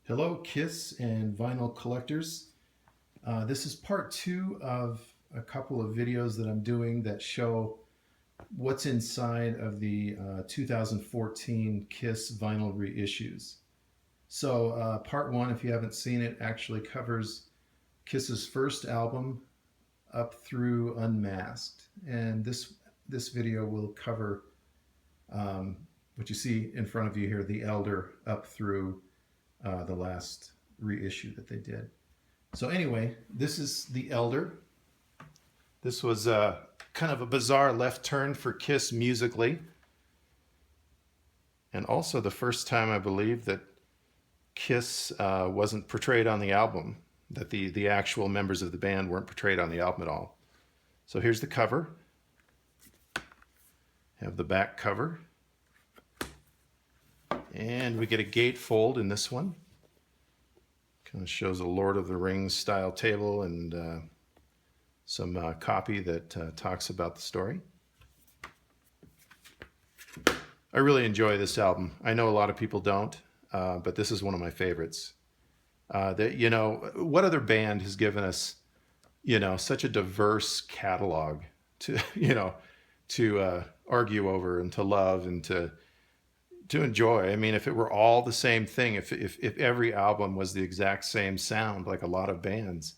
Hello, Kiss and vinyl collectors. This is part two of a couple of videos that I'm doing that show what's inside of the 2014 Kiss vinyl reissues. So, part one, if you haven't seen it, actually covers Kiss's first album up through Unmasked, and this video will cover what you see in front of you here, The Elder, up through the last reissue that they did. So anyway, this is The Elder. This was kind of a bizarre left turn for Kiss musically. And also the first time, I believe, that Kiss wasn't portrayed on the album, that the actual members of the band weren't portrayed on the album at all. So here's the cover. Have the back cover. And we get a gatefold in this one. Kind of shows a Lord of the Rings style table and some copy that talks about the story. I really enjoy this album. I know a lot of people don't, but this is one of my favorites. What other band has given us, such a diverse catalog to, to argue over and to love and to enjoy? I mean, if it were all the same thing, if every album was the exact same sound, like a lot of bands,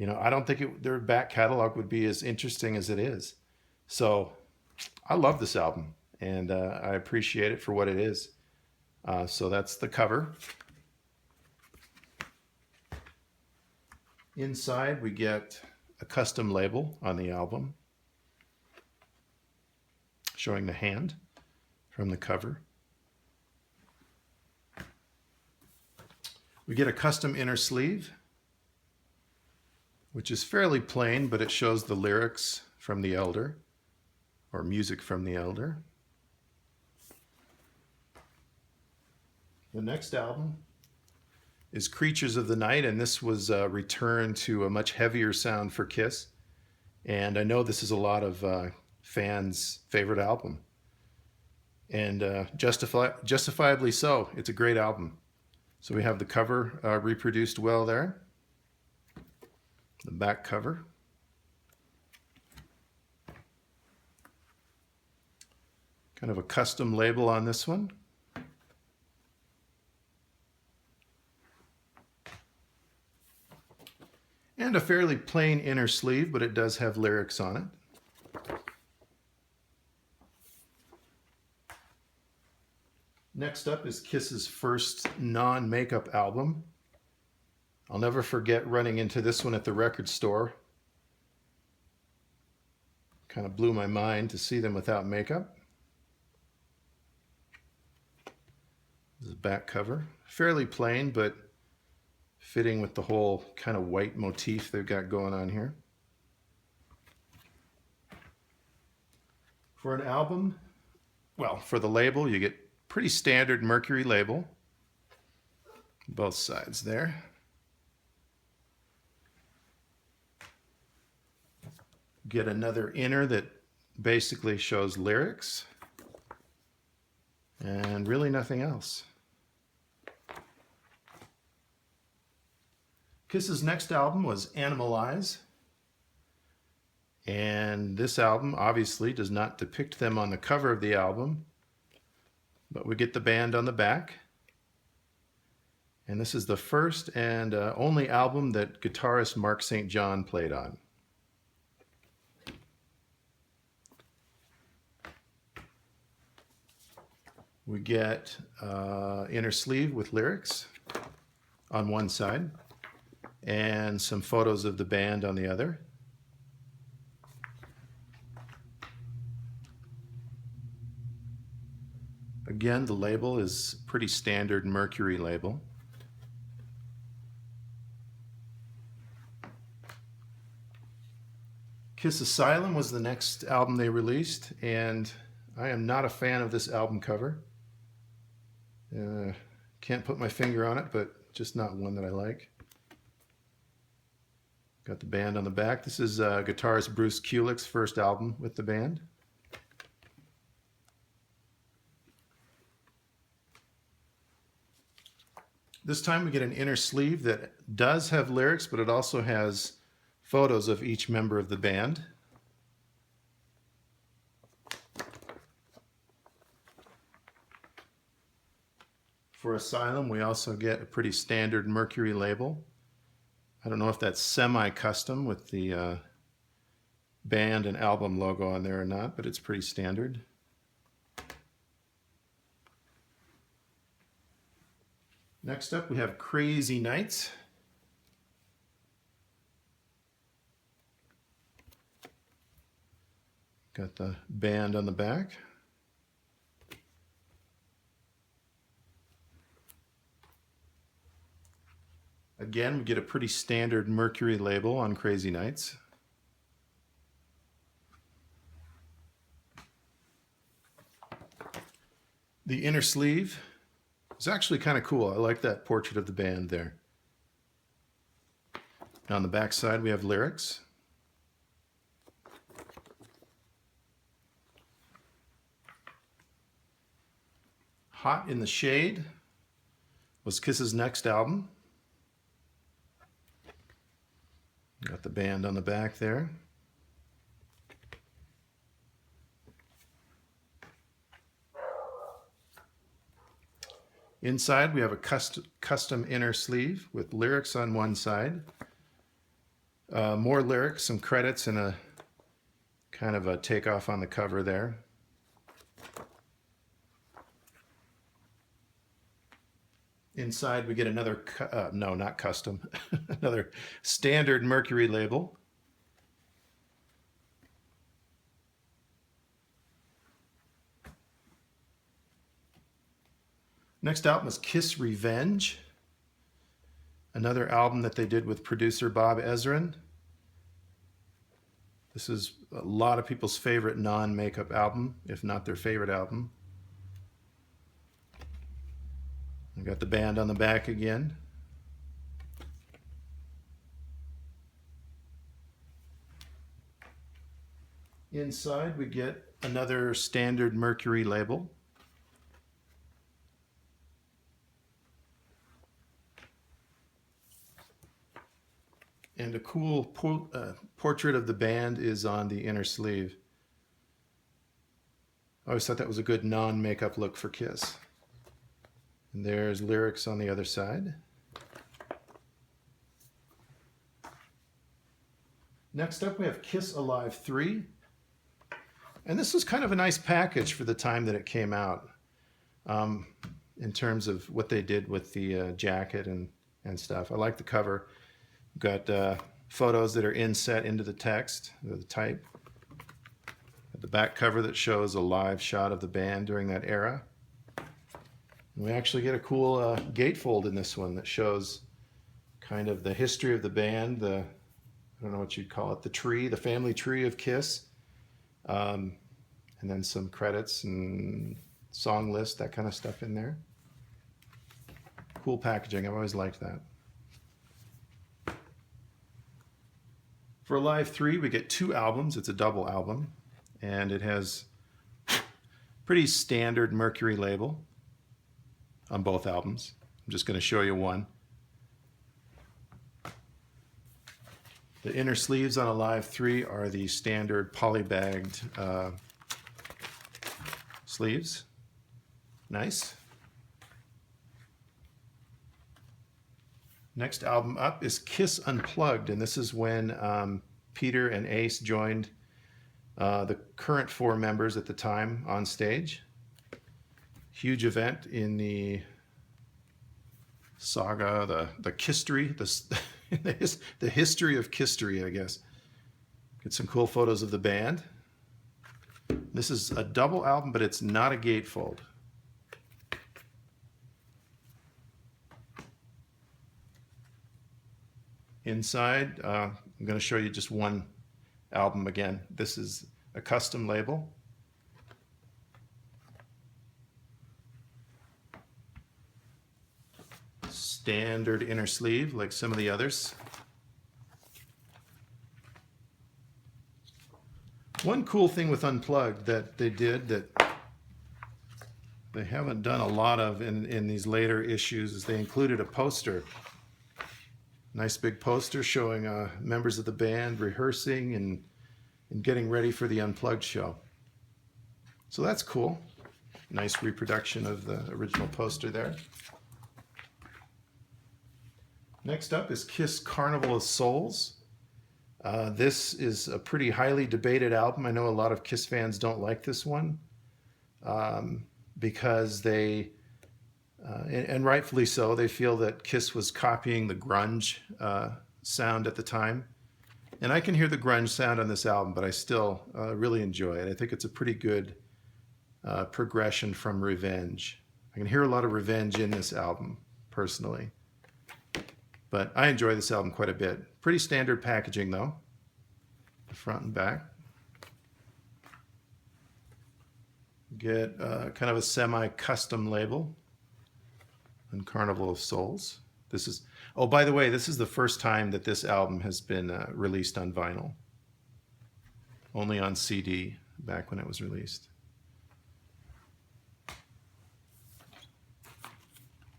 I don't think their back catalog would be as interesting as it is. So I love this album, and I appreciate it for what it is. So that's the cover. Inside, we get a custom label on the album showing the hand from the cover. We get a custom inner sleeve, which is fairly plain, but it shows the lyrics from The Elder, or music from The Elder. The next album is Creatures of the Night, and this was a return to a much heavier sound for Kiss. And I know this is a lot of fans' favorite album. And justifiably so. It's a great album. So we have the cover reproduced well there. The back cover. Kind of a custom label on this one. And a fairly plain inner sleeve, but it does have lyrics on it. Next up is Kiss's first non-makeup album. I'll never forget running into this one at the record store. Kind of blew my mind to see them without makeup. This is the back cover. Fairly plain, but fitting with the whole kind of white motif they've got going on here. For an album, well, for the label, you get pretty standard Mercury label. Both sides there. Get another inner that basically shows lyrics. And really nothing else. Kiss's next album was Animalize. And this album obviously does not depict them on the cover of the album, but we get the band on the back. And this is the first and only album that guitarist Mark St. John played on. We get inner sleeve with lyrics on one side and some photos of the band on the other. Again, the label is pretty standard Mercury label. Kiss Asylum was the next album they released, and I am not a fan of this album cover. Can't put my finger on it, but just not one that I like. Got the band on the back. This is guitarist Bruce Kulick's first album with the band. This time we get an inner sleeve that does have lyrics, but it also has photos of each member of the band. For Asylum, we also get a pretty standard Mercury label. I don't know if that's semi-custom with the band and album logo on there or not, but it's pretty standard. Next up, we have Crazy Nights. Got the band on the back. Again, we get a pretty standard Mercury label on Crazy Nights. The inner sleeve is actually kind of cool. I like that portrait of the band there. On the back side, we have lyrics. Hot in the Shade was Kiss's next album. Got the band on the back there. Inside, we have a custom inner sleeve with lyrics on one side. More lyrics, some credits, and a kind of a takeoff on the cover there. Inside, we get another, no, not custom, another standard Mercury label. Next album is Kiss Revenge, another album that they did with producer Bob Ezrin. This is a lot of people's favorite non-makeup album, if not their favorite album. I got the band on the back again. Inside, we get another standard Mercury label. And a cool portrait of the band is on the inner sleeve. I always thought that was a good non-makeup look for Kiss. And there's lyrics on the other side. Next up, we have Kiss Alive 3. And this was kind of a nice package for the time that it came out, in terms of what they did with the jacket and stuff. I like the cover. Got photos that are inset into the text, the type. Got the back cover that shows a live shot of the band during that era. We actually get a cool gatefold in this one that shows kind of the history of the band, I don't know what you'd call it, the tree, the family tree of Kiss, and then some credits and song list, that kind of stuff in there. Cool packaging, I've always liked that. For Alive 3, we get 2 albums. It's a double album, and it has pretty standard Mercury label on both albums. I'm just going to show you one. The inner sleeves on Alive 3 are the standard polybagged sleeves. Nice. Next album up is Kiss Unplugged, and this is when Peter and Ace joined the current 4 members at the time on stage. Huge event in the saga, the Kisstory, the history of Kisstory, I guess. Get some cool photos of the band. This is a double album, but it's not a gatefold. Inside, I'm going to show you just one album again. This is a custom label. Standard inner sleeve like some of the others. One cool thing with Unplugged that they did that they haven't done a lot of in these later issues is they included a poster. Nice big poster showing members of the band rehearsing and getting ready for the Unplugged show. So that's cool. Nice reproduction of the original poster there. Next up is Kiss Carnival of Souls. This is a pretty highly debated album. I know a lot of Kiss fans don't like this one because they, and rightfully so, they feel that Kiss was copying the grunge sound at the time. And I can hear the grunge sound on this album, but I still really enjoy it. I think it's a pretty good progression from Revenge. I can hear a lot of Revenge in this album, personally. But I enjoy this album quite a bit. Pretty standard packaging, though. The front and back. Get kind of a semi-custom label on Carnival of Souls. This is, oh, by the way, this is the first time that this album has been released on vinyl. Only on CD back when it was released.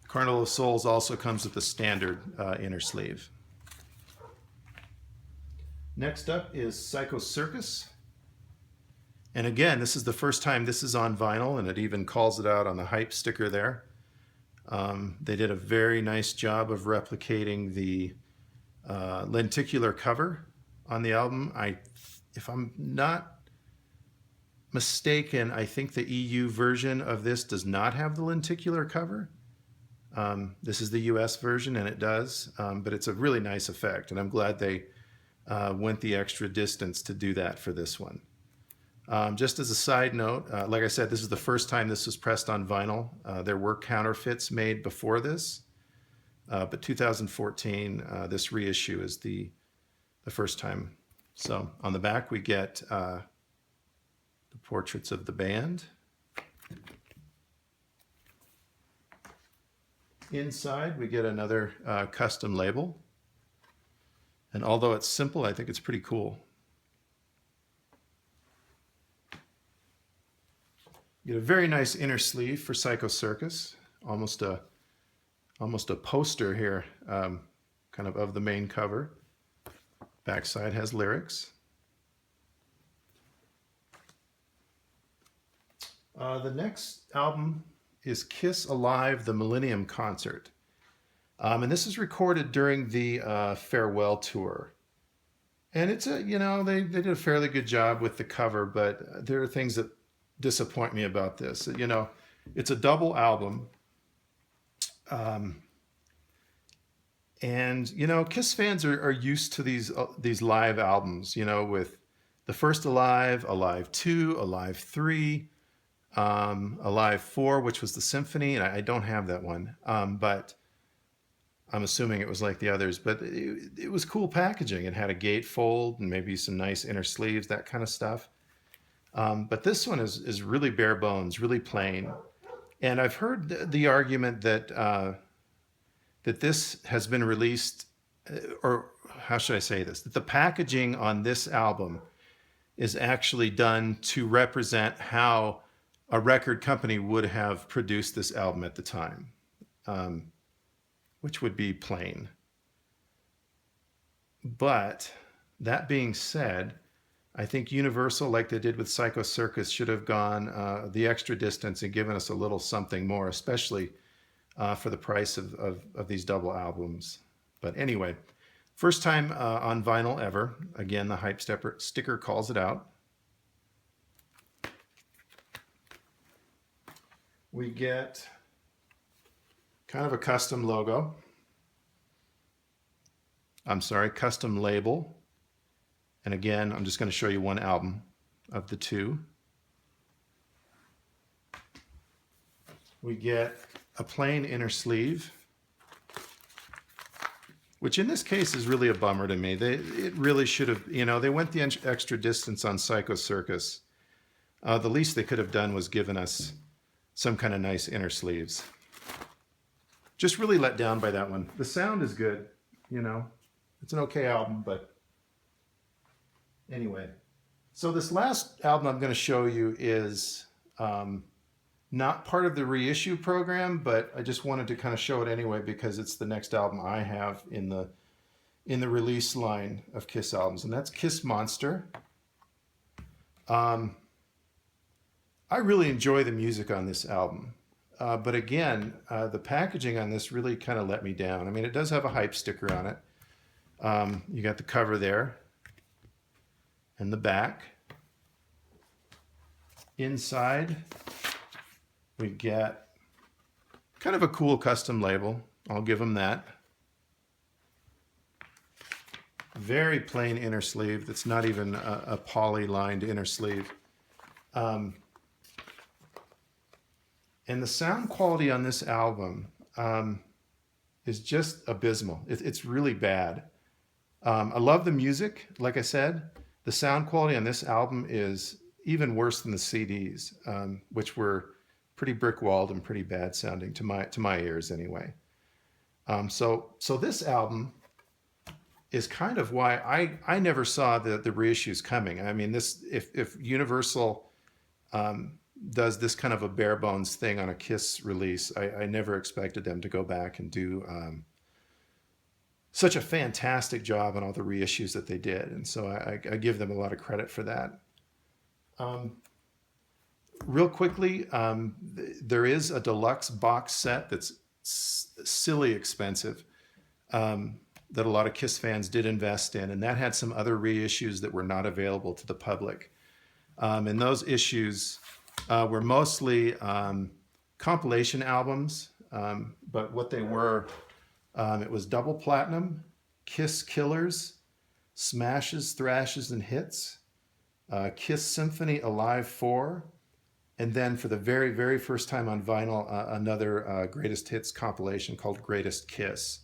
Carnival of Souls also comes with the standard inner sleeve. Next up is Circus. And again, this is the first time this is on vinyl, and it even calls it out on the hype sticker there. They did a very nice job of replicating the lenticular cover on the album. If I'm not mistaken, I think the EU version of this does not have the lenticular cover. This is the US version, and it does, but it's a really nice effect, and I'm glad they went the extra distance to do that for this one. Just as a side note, like I said, this is the first time this was pressed on vinyl. There were counterfeits made before this, but 2014, this reissue is the first time. So on the back, we get the portraits of the band. Inside, we get another custom label. And although it's simple, I think it's pretty cool. You get a very nice inner sleeve for Circus. Almost a poster here, kind of the main cover. Backside has lyrics. The next album is Kiss Alive, the Millennium concert. And this is recorded during the farewell tour. And it's they did a fairly good job with the cover, but there are things that disappoint me about this. It's a double album. And Kiss fans are used to these live albums, with the first Alive, Alive 2, Alive 3, Alive 4, which was the symphony, and I don't have that one, but I'm assuming it was like the others, but it was cool packaging. It had a gatefold and maybe some nice inner sleeves, that kind of stuff. But this one is really bare bones, really plain. And I've heard the argument that this has been released, or how should I say this, that the packaging on this album is actually done to represent how a record company would have produced this album at the time, which would be plain. But that being said, I think Universal, like they did with Circus, should have gone the extra distance and given us a little something more, especially for the price of these double albums. But anyway, first time on vinyl ever. Again, the hype sticker calls it out. We get kind of a custom logo. I'm sorry, custom label. And again, I'm just going to show you one album of the two. We get a plain inner sleeve, which in this case is really a bummer to me. It really should have, they went the extra distance on Circus. The least they could have done was given us some kind of nice inner sleeves. Just really let down by that one. The sound is good, It's an okay album, but anyway. So this last album I'm going to show you is Not part of the reissue program, but I just wanted to kind of show it anyway because it's the next album I have in the release line of Kiss albums, and that's Kiss Monster. I really enjoy the music on this album. But again, the packaging on this really kind of let me down. I mean, it does have a hype sticker on it. You got the cover there and the back. Inside, we get kind of a cool custom label. I'll give them that. Very plain inner sleeve. That's not even a poly-lined inner sleeve. And the sound quality on this album is just abysmal. It's really bad. I love the music. Like I said, the sound quality on this album is even worse than the CDs, which were pretty brick-walled and pretty bad sounding to my ears anyway. So this album is kind of why I never saw the reissues coming. I mean, this if Universal does this kind of a bare bones thing on a Kiss release, I never expected them to go back and do such a fantastic job on all the reissues that they did. And so I give them a lot of credit for that. Real quickly, there is a deluxe box set that's silly expensive that a lot of Kiss fans did invest in, and that had some other reissues that were not available to the public. And those issues were mostly compilation albums, but what they were, it was double platinum, Kiss Killers, Smashes, Thrashes, and Hits, Kiss Symphony Alive 4, and then for the very, very first time on vinyl, another Greatest Hits compilation called Greatest Kiss.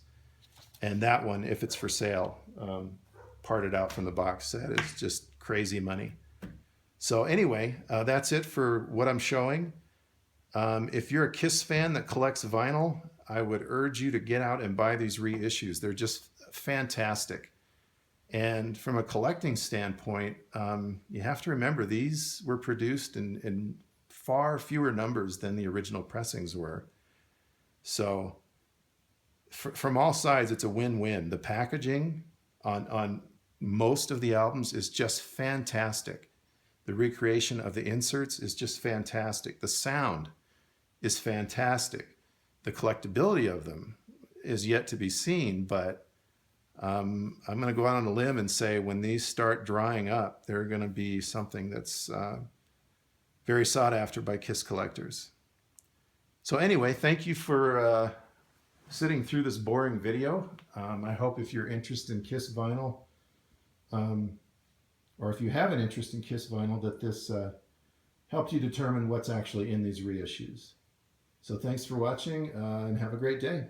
And that one, if it's for sale, parted out from the box set, is just crazy money. So anyway, that's it for what I'm showing. If you're a Kiss fan that collects vinyl, I would urge you to get out and buy these reissues. They're just fantastic. And from a collecting standpoint, you have to remember these were produced in far fewer numbers than the original pressings were. So from all sides, it's a win-win. The packaging on most of the albums is just fantastic. The recreation of the inserts is just fantastic. The sound is fantastic. The collectability of them is yet to be seen, but I'm going to go out on a limb and say when these start drying up, they're going to be something that's very sought after by Kiss collectors. So anyway, thank you for sitting through this boring video. I hope if you're interested in Kiss vinyl, or if you have an interest in Kiss vinyl, that this helped you determine what's actually in these reissues. So thanks for watching, and have a great day.